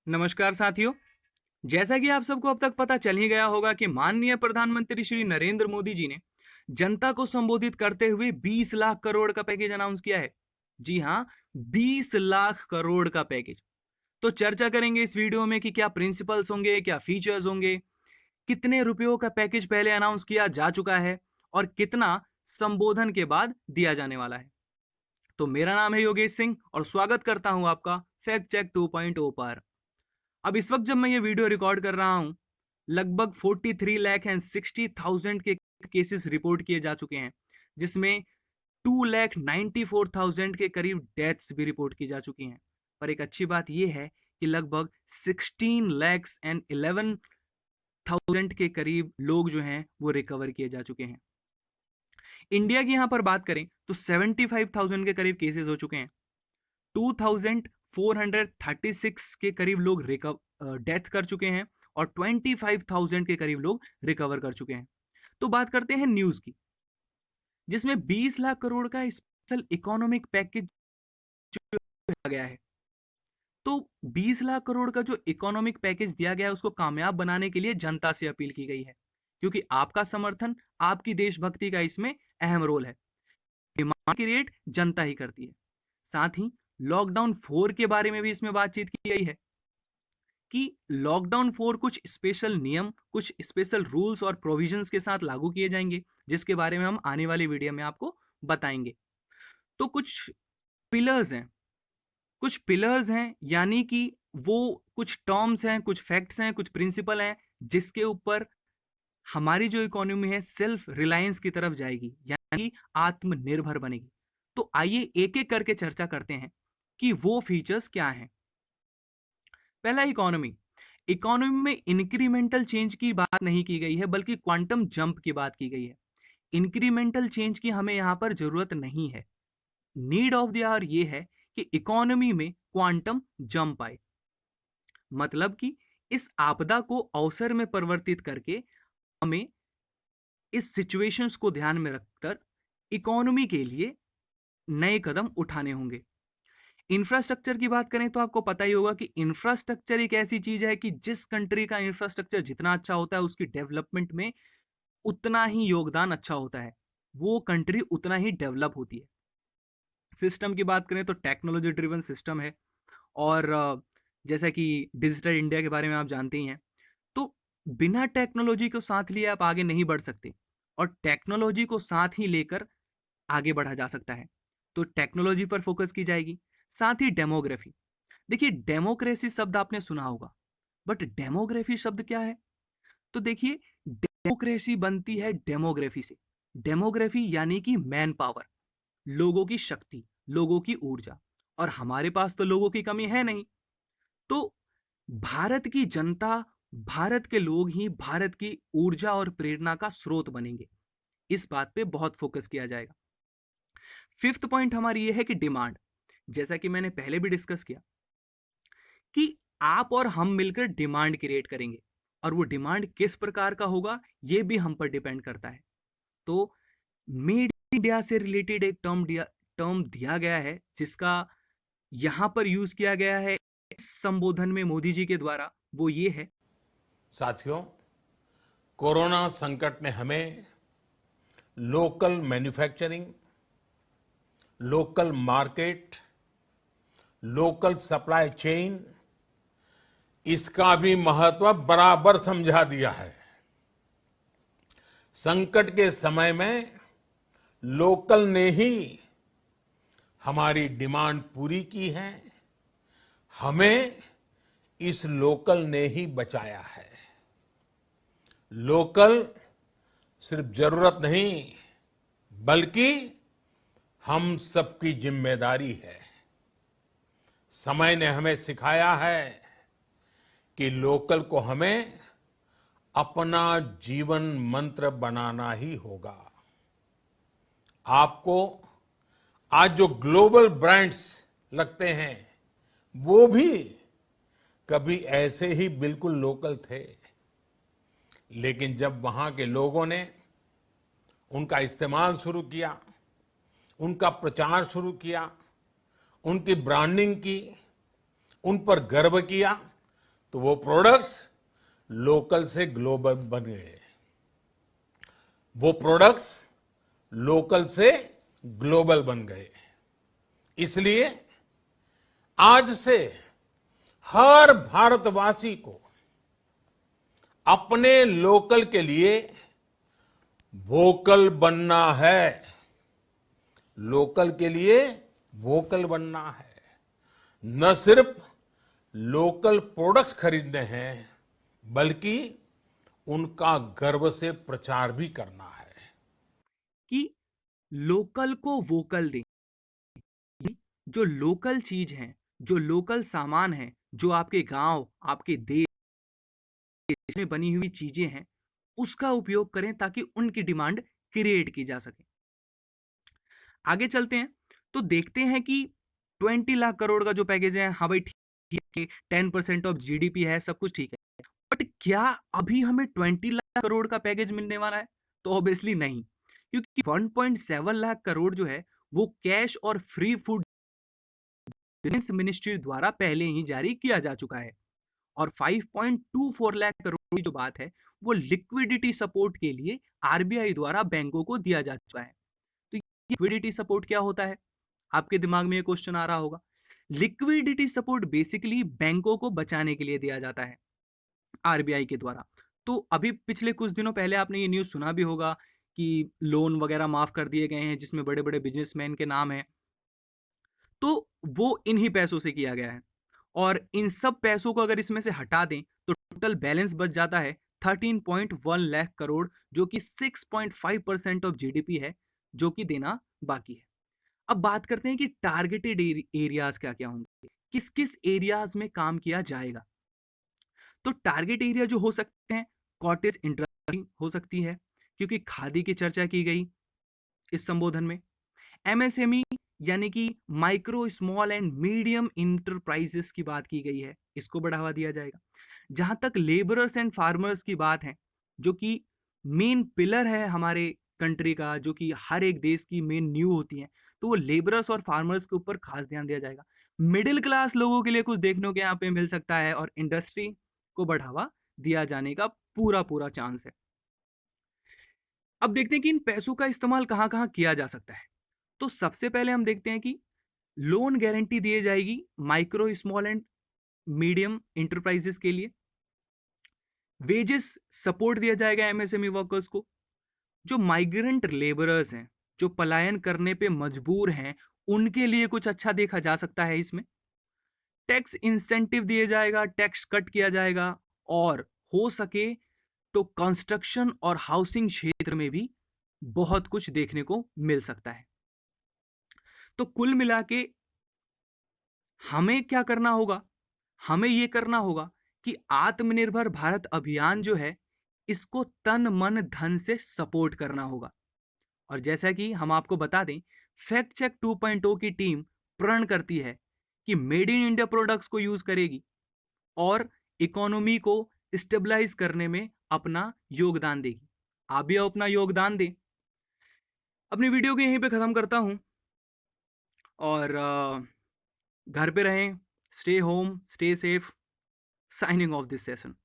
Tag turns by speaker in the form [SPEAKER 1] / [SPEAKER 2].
[SPEAKER 1] नमस्कार साथियों। जैसा कि आप सबको अब तक पता चल ही गया होगा कि माननीय प्रधानमंत्री श्री नरेंद्र मोदी जी ने जनता को संबोधित करते हुए 20 लाख करोड़ का पैकेज अनाउंस किया है। जी हां, 20 लाख करोड़ का पैकेज। तो चर्चा करेंगे इस वीडियो में कि क्या प्रिंसिपल्स होंगे, क्या फीचर्स होंगे, कितने रुपयों का पैकेज पहले अनाउंस किया जा चुका है और कितना संबोधन के बाद दिया जाने वाला है। तो मेरा नाम है योगेश सिंह और स्वागत करता हूं आपका फैक्ट चेक 2.0 पर। अब इस वक्त जब मैं ये वीडियो रिकॉर्ड कर रहा हूं, लगभग 43 लाख एंड 60,000 के केसेस रिपोर्ट किए जा चुके हैं, जिसमें 2,94,000 के करीब डेथ्स भी रिपोर्ट की जा चुकी हैं। पर एक अच्छी बात यह है कि लगभग 16 लैक्स एंड 11,000 के करीब लोग जो हैं वो रिकवर किए जा चुके हैं। इंडिया की यहां पर बात करें तो 75,000 के करीब केसेस हो चुके हैं। 2,436 के करीब लोग डेथ कर चुके हैं और 25,000 के करीब लोग रिकवर कर चुके हैं। तो बात करते हैं न्यूज की, जिसमें 20 लाख करोड़ का स्पेशल इकोनॉमिक पैकेज दिया गया है। तो 20 लाख करोड़ का जो इकोनॉमिक पैकेज दिया गया है उसको कामयाब बनाने के लिए जनता से अपील की गई है, क्योंकि आपका समर्थन, आपकी देशभक्ति का इसमें अहम रोल है। डिमांड क्रिएट जनता ही करती है। साथ ही लॉकडाउन 4 के बारे में भी इसमें बातचीत की गई है कि लॉकडाउन 4 कुछ स्पेशल नियम, कुछ स्पेशल रूल्स और प्रोविजंस के साथ लागू किए जाएंगे, जिसके बारे में हम आने वाली वीडियो में आपको बताएंगे। तो कुछ पिलर्स हैं, यानी कि वो कुछ टर्म्स हैं, कुछ फैक्ट्स हैं, कुछ प्रिंसिपल हैं, जिसके ऊपर हमारी जो इकोनॉमी है सेल्फ रिलायंस की तरफ जाएगी, यानी आत्मनिर्भर बनेगी। तो आइए एक एक करके चर्चा करते हैं कि वो फीचर्स क्या हैं। पहला, इकोनॉमी। इकोनॉमी में इंक्रीमेंटल चेंज की बात नहीं की गई है, बल्कि क्वांटम जंप की बात की गई है। इंक्रीमेंटल चेंज की हमें यहां पर जरूरत नहीं है। नीड ऑफ द आवर ये है कि इकोनॉमी में क्वांटम जंप आए, मतलब कि इस आपदा को अवसर में परिवर्तित करके हमें इस सिचुएशंस को ध्यान में रखकर इकोनॉमी के लिए नए कदम उठाने होंगे। इंफ्रास्ट्रक्चर की बात करें तो आपको पता ही होगा कि इंफ्रास्ट्रक्चर एक ऐसी चीज है कि जिस कंट्री का इंफ्रास्ट्रक्चर जितना अच्छा होता है, उसकी डेवलपमेंट में उतना ही योगदान अच्छा होता है, वो कंट्री उतना ही डेवलप होती है। सिस्टम की बात करें तो टेक्नोलॉजी ड्रिवन सिस्टम है, और जैसा कि डिजिटल इंडिया के बारे में आप जानते ही हैं। तो बिना टेक्नोलॉजी को साथ लिए आप आगे नहीं बढ़ सकते, और टेक्नोलॉजी को साथ ही लेकर आगे बढ़ा जा सकता है। तो टेक्नोलॉजी पर फोकस की जाएगी। साथ ही डेमोग्राफी। देखिए, डेमोक्रेसी शब्द आपने सुना होगा, बट डेमोग्राफी शब्द क्या है? तो देखिए, डेमोक्रेसी बनती है डेमोग्राफी से। डेमोग्राफी यानी कि मैन पावर, लोगों की शक्ति, लोगों की ऊर्जा, और हमारे पास तो लोगों की कमी है नहीं। तो भारत की जनता, भारत के लोग ही भारत की ऊर्जा और प्रेरणा का स्रोत बनेंगे। इस बात पे बहुत फोकस किया जाएगा। फिफ्थ पॉइंट हमारी ये है कि डिमांड। जैसा कि मैंने पहले भी डिस्कस किया कि आप और हम मिलकर डिमांड क्रिएट करेंगे, और वो डिमांड किस प्रकार का होगा ये भी हम पर डिपेंड करता है। तो मेड इन इंडिया से रिलेटेड एक टर्म दिया गया है, जिसका यहां पर यूज किया गया है इस संबोधन में मोदी जी के द्वारा। वो ये है।
[SPEAKER 2] साथियों, कोरोना संकट ने हमें local manufacturing, local market, local supply chain, इसका भी महत्व बराबर समझा दिया है। संकट के समय में लोकल ने ही हमारी डिमांड पूरी की है, हमें इस लोकल ने ही बचाया है। लोकल सिर्फ जरूरत नहीं, बल्कि हम सबकी जिम्मेदारी है। समय ने हमें सिखाया है कि लोकल को हमें अपना जीवन मंत्र बनाना ही होगा। आपको आज जो ग्लोबल ब्रांड्स लगते हैं, वो भी कभी ऐसे ही बिल्कुल लोकल थे, लेकिन जब वहां के लोगों ने उनका इस्तेमाल शुरू किया, उनका प्रचार शुरू किया, उनकी ब्रांडिंग की, उन पर गर्व किया, तो वो प्रोडक्ट्स लोकल से ग्लोबल बन गए। वो प्रोडक्ट्स लोकल से ग्लोबल बन गए। इसलिए आज से हर भारतवासी को अपने लोकल के लिए वोकल बनना है। लोकल के लिए वोकल बनना है। न सिर्फ लोकल प्रोडक्ट्स खरीदने हैं, बल्कि उनका गर्व से प्रचार भी करना है।
[SPEAKER 1] कि लोकल को वोकल दें। जो लोकल चीज है, जो लोकल सामान है, जो आपके गांव, आपके देश में बनी हुई चीजें हैं, उसका उपयोग करें ताकि उनकी डिमांड क्रिएट की जा सके। आगे चलते हैं तो देखते हैं कि 20 लाख करोड़ का जो पैकेज है, हाँ भाई ठीक है, 10% ऑफ जीडीपी है, सब कुछ ठीक है। बट क्या अभी हमें 20 लाख करोड़ का पैकेज मिलने वाला है? तो ऑब्वियसली नहीं, क्योंकि 1.7 लाख करोड़ जो है वो कैश और फ्री फूड डिफेंस मिनिस्ट्री द्वारा पहले ही जारी किया जा चुका है। और 5.24 लाख करोड़ की जो बात है वो लिक्विडिटी सपोर्ट के लिए आरबीआई द्वारा बैंकों को दिया जा चुका है। तो लिक्विडिटी सपोर्ट क्या होता है? आपके दिमाग में ये क्वेश्चन आ रहा होगा। लिक्विडिटी सपोर्ट बेसिकली बैंकों को बचाने के लिए दिया जाता है आरबीआई के द्वारा। तो अभी पिछले कुछ दिनों पहले आपने ये न्यूज़ सुना भी होगा कि लोन वगैरह माफ कर दिए गए हैं जिसमें बड़े बड़े बिजनेसमैन के नाम है। तो वो इन्हीं पैसों से किया गया है। और इन सब पैसों को अगर इसमें से हटा दें तो टोटल बैलेंस बच जाता है 13.1 लाख करोड़, जो कि 6.5% ऑफ जीडीपी है, जो कि देना बाकी है। अब बात करते हैं कि टारगेटेड एरियाज क्या क्या होंगे, किस किस एरियाज में काम किया जाएगा। तो टारगेट एरिया जो हो सकते हैं, कॉटेज इंडस्ट्री हो सकती है, क्योंकि खादी की चर्चा की गई इस संबोधन में। एमएसएमई यानी कि micro small and medium enterprises की बात की गई है, इसको बढ़ावा दिया जाएगा। जहां तक लेबरर्स एंड फार्मर्स की बात है, जो कि मेन पिलर है हमारे कंट्री का, जो कि हर एक देश की मेन न्यू होती है, तो वो लेबरर्स और फार्मर्स के ऊपर खास ध्यान दिया जाएगा। मिडिल क्लास लोगों के लिए कुछ देखने को यहाँ पे मिल सकता है, और इंडस्ट्री को बढ़ावा दिया जाने का पूरा पूरा चांस है। अब देखते हैं कि इन पैसों का इस्तेमाल कहां कहां किया जा सकता है। तो सबसे पहले हम देखते हैं कि लोन गारंटी दी जाएगी micro small and medium enterprises के लिए। वेजेस सपोर्ट दिया जाएगा एमएसएमई वर्कर्स को। जो माइग्रेंट लेबरर्स हैं, जो पलायन करने पे मजबूर हैं, उनके लिए कुछ अच्छा देखा जा सकता है इसमें। टैक्स इंसेंटिव दिया जाएगा, टैक्स कट किया जाएगा, और हो सके तो कंस्ट्रक्शन और हाउसिंग क्षेत्र में भी बहुत कुछ देखने को मिल सकता है। तो कुल मिला के हमें क्या करना होगा? हमें यह करना होगा कि आत्मनिर्भर भारत अभियान जो है, इसको तन मन धन से सपोर्ट करना होगा। और जैसा कि हम आपको बता दें, फैक्ट चेक 2.0 की टीम प्रण करती है कि मेड इन इंडिया प्रोडक्ट्स को यूज करेगी और इकोनॉमी को स्टेबलाइज करने में अपना योगदान देगी। आप भी अपना योगदान दें। अपनी वीडियो को यहीं पे खत्म करता हूं, और घर पे रहें, stay home, stay safe, signing off this session.